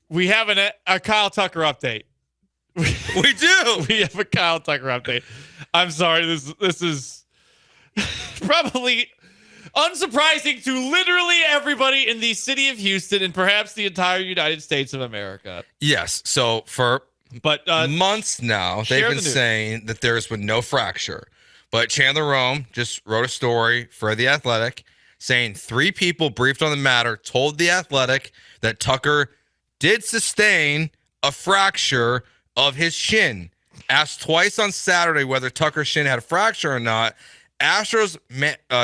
We have a Kyle Tucker update. We do. We have a Kyle Tucker update. I'm sorry. This is probably unsurprising to literally everybody in the city of Houston and perhaps the entire United States of America. Yes. So for months now, they've been saying that there's been no fracture. But Chandler Rome just wrote a story for The Athletic saying 3 people briefed on the matter told The Athletic that Tucker did sustain a fracture of his shin. Asked twice on Saturday whether Tucker's shin had a fracture or not. Astros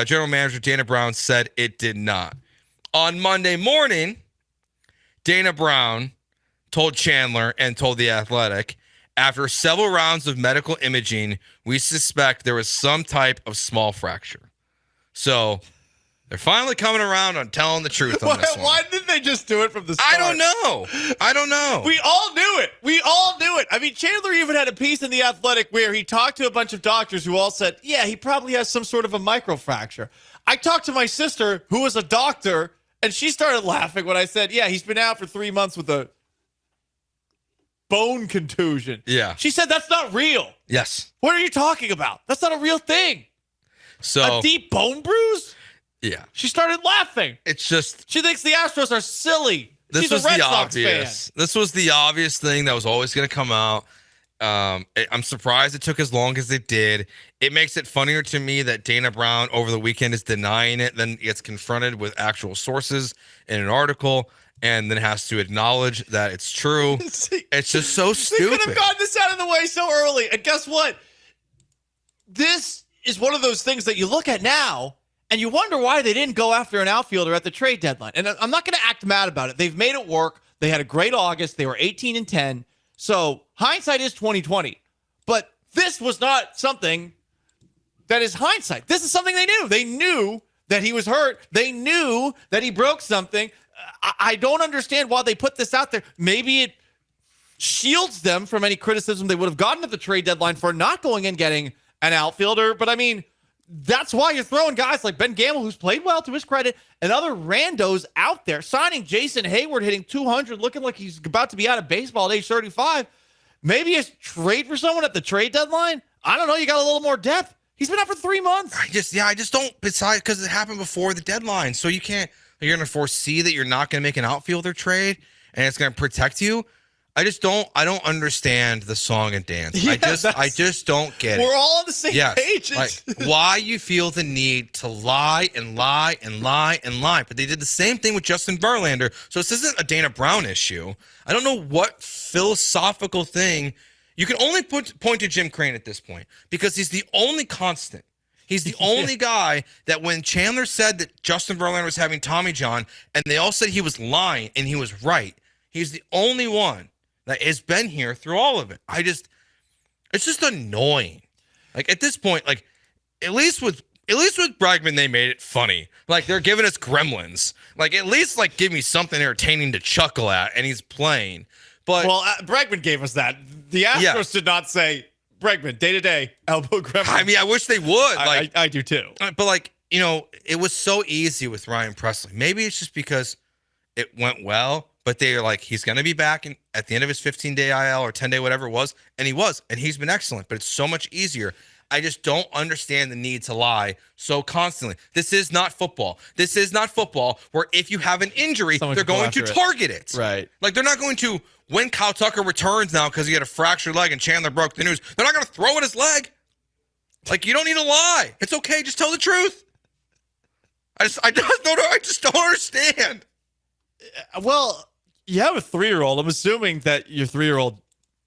general manager Dana Brown said it did not. On Monday morning, Dana Brown told Chandler and told The Athletic, after several rounds of medical imaging, we suspect there was some type of small fracture. So they're finally coming around on telling the truth on this one. Why didn't they just do it from the start? I don't know. We all knew it. I mean, Chandler even had a piece in The Athletic where he talked to a bunch of doctors who all said, yeah, he probably has some sort of a microfracture. I talked to my sister, who was a doctor, and she started laughing when I said, yeah, he's been out for 3 months with a bone contusion. Yeah. She said, that's not real. Yes. What are you talking about? That's not a real thing. So a deep bone bruise? Yeah. She started laughing. It's just, she thinks the Astros are silly. This She's was a Red the Sox obvious. fan. This was the obvious thing that was always going to come out. I'm surprised it took as long as it did. It makes it funnier to me that Dana Brown over the weekend is denying it, then gets confronted with actual sources in an article, and then has to acknowledge that it's true. It's just so stupid. They could have gotten this out of the way so early. And guess what? This is one of those things that you look at now and you wonder why they didn't go after an outfielder at the trade deadline. And I'm not going to act mad about it. They've made it work. They had a great August. They were 18-10. So hindsight is 20/20. But this was not something that is hindsight. This is something they knew. They knew that he was hurt. They knew that he broke something. I don't understand why they put this out there. Maybe it shields them from any criticism they would have gotten at the trade deadline for not going and getting an outfielder. But I mean, that's why you're throwing guys like Ben Gamble, who's played well to his credit, and other randos out there. Signing Jason Hayward, hitting 200, looking like he's about to be out of baseball at age 35. Maybe a trade for someone at the trade deadline. I don't know. You got a little more depth. He's been out for 3 months. I just don't, besides, because it happened before the deadline. So you're going to foresee that you're not going to make an outfielder trade and it's going to protect you. I don't understand the song and dance. Yeah, I just don't get it. We're all on the same page. Like, why you feel the need to lie and lie and lie and lie. But they did the same thing with Justin Verlander. So this isn't a Dana Brown issue. I don't know what philosophical thing. You can only point to Jim Crane at this point because he's the only constant. He's the only guy that when Chandler said that Justin Verlander was having Tommy John and they all said he was lying and he was right, he's the only one that has been here through all of it. It's just annoying. Like at this point, like at least with Bregman, they made it funny. Like they're giving us gremlins. Like at least like give me something entertaining to chuckle at, and he's playing. But Bregman gave us that. The Astros did not say Bregman day-to-day elbow gremlin. I mean, I wish they would. I do too. But like it was so easy with Ryan Presley. Maybe it's just because it went well. But they're like, he's going to be back at the end of his 15-day IL or 10-day, whatever it was. And he was. And he's been excellent. But it's so much easier. I just don't understand the need to lie so constantly. This is not football. This is not football where if you have an injury, they're going to target it. Right. Like, they're not going to, when Kyle Tucker returns now because he had a fractured leg and Chandler broke the news, they're not going to throw at his leg. Like, you don't need to lie. It's okay. Just tell the truth. I just don't understand. Well, you have a 3-year-old. I'm assuming that your 3-year-old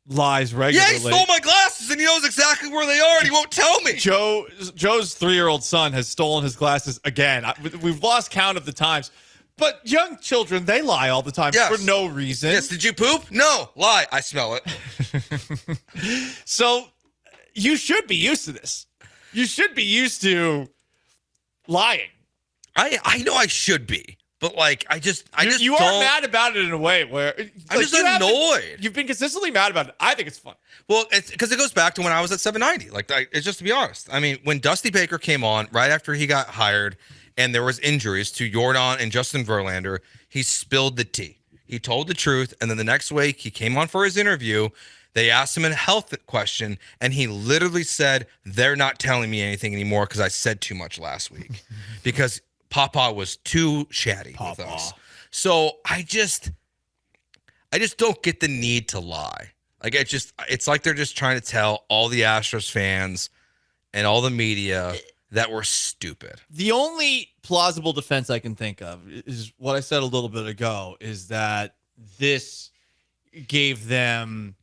lies regularly. Yeah, he stole my glasses and he knows exactly where they are and he won't tell me. Joe's 3-year-old son has stolen his glasses again. We've lost count of the times. But young children, they lie all the time for no reason. Yes, did you poop? No, lie. I smell it. So you should be used to this. You should be used to lying. I know I should be. But like, you are mad about it in a way where I'm just annoyed. You've been consistently mad about it. I think it's fun. Well, it's because it goes back to when I was at 790. Like, it's just to be honest. I mean, when Dusty Baker came on right after he got hired, and there was injuries to Jordan and Justin Verlander, he spilled the tea He told the truth. And then the next week he came on for his interview. They asked him a health question, and he literally said, they're not telling me anything anymore because I said too much last week because Papa was too chatty with us. So I just don't get the need to lie. Like, it's like they're just trying to tell all the Astros fans and all the media that we're stupid. The only plausible defense I can think of is what I said a little bit ago, is that this gave them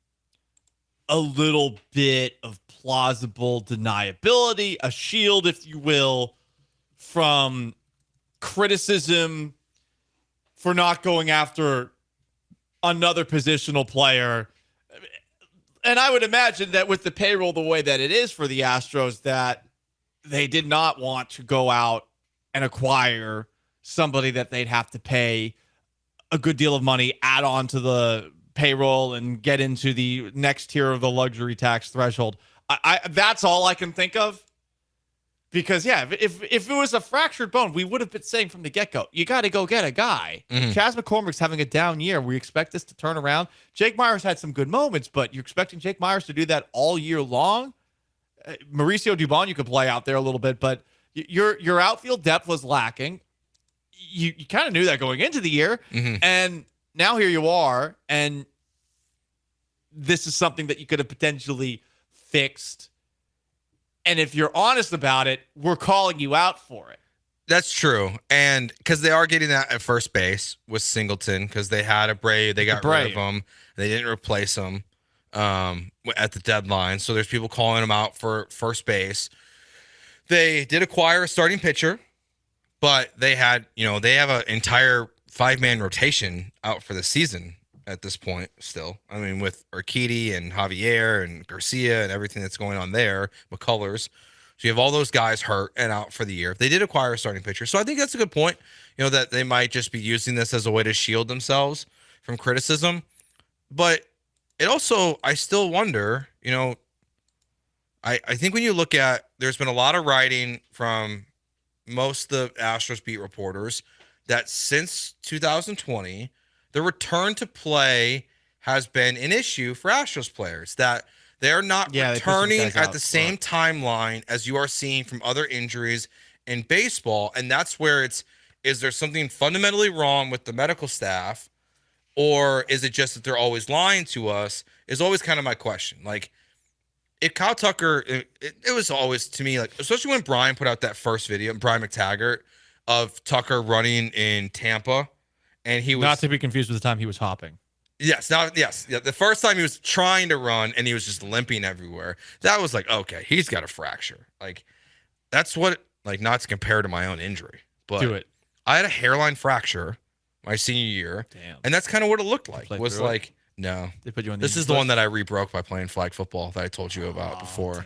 a little bit of plausible deniability, a shield, if you will, from criticism for not going after another positional player. And I would imagine that with the payroll the way that it is for the Astros, that they did not want to go out and acquire somebody that they'd have to pay a good deal of money, add on to the payroll, and get into the next tier of the luxury tax threshold. I that's all I can think of. Because, yeah, if it was a fractured bone, we would have been saying from the get-go, you got to go get a guy. Chas McCormick's having a down year. We expect this to turn around. Jake Myers had some good moments, but you're expecting Jake Myers to do that all year long? Mauricio Dubon, you could play out there a little bit, but your outfield depth was lacking. You kind of knew that going into the year, and now here you are, and this is something that you could have potentially fixed. And if you're honest about it, we're calling you out for it. That's true. And because they are getting that at first base with Singleton, because they had a Brave, they got rid of him. They didn't replace him at the deadline. So there's people calling him out for first base. They did acquire a starting pitcher, but they had, they have an entire 5-man rotation out for the season at this point still. I mean, with Urquidy and Javier and Garcia and everything that's going on there, McCullers. So you have all those guys hurt and out for the year. They did acquire a starting pitcher. So I think that's a good point, that they might just be using this as a way to shield themselves from criticism. But it also, I still wonder, I think when you look at, there's been a lot of writing from most of the Astros beat reporters that since 2020, the return to play has been an issue for Astros players, that they're not returning at the same timeline as you are seeing from other injuries in baseball. And that's where is there something fundamentally wrong with the medical staff, or is it just that they're always lying to us, is always kind of my question. Like, if Kyle Tucker, it was always, to me, like, especially when Brian put out that first video, Brian McTaggart, of Tucker running in Tampa, and he was not to be confused with the time he was hopping. Yes. The first time he was trying to run and he was just limping everywhere. That was like, okay, he's got a fracture. Like, that's what, like, not to compare to my own injury, but do it. I had a hairline fracture my senior year. Damn. And that's kind of what it looked like. Was like, no. They put you on this is the one that I rebroke by playing flag football that I told you about before. Dang.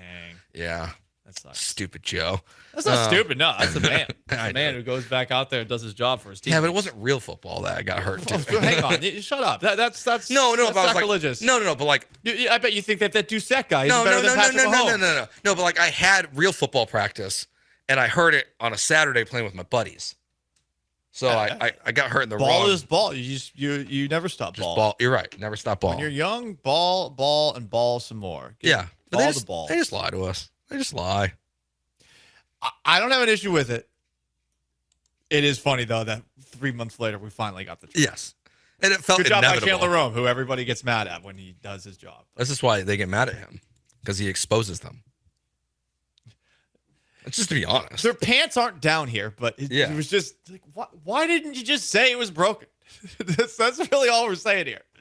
Yeah. That sucks. Stupid Joe. That's not stupid. No, that's a man. That's a man who goes back out there and does his job for his team. Yeah, but it wasn't real football that I got hurt too. Hang on, shut up. That's no, that's but sacrilegious. Like, no, but like, I bet you think that Doucette guy is better than Patrick Mahomes. No, but like, I had real football practice and I heard it on a Saturday playing with my buddies. So I got hurt in the ball wrong. is ball. You never stop just ball. You're right. Never stop ball. When you're young, ball, and ball some more. Yeah, but they just lie to us. They just lie. I don't have an issue with it. It is funny, though, that 3 months later, we finally got the truth. Yes. And it felt good job inevitable. by Chandler Rome, who everybody gets mad at when he does his job. This is why they get mad at him, because he exposes them. It's just to be honest. Their pants aren't down here, but it was just like, why didn't you just say it was broken? That's really all we're saying here.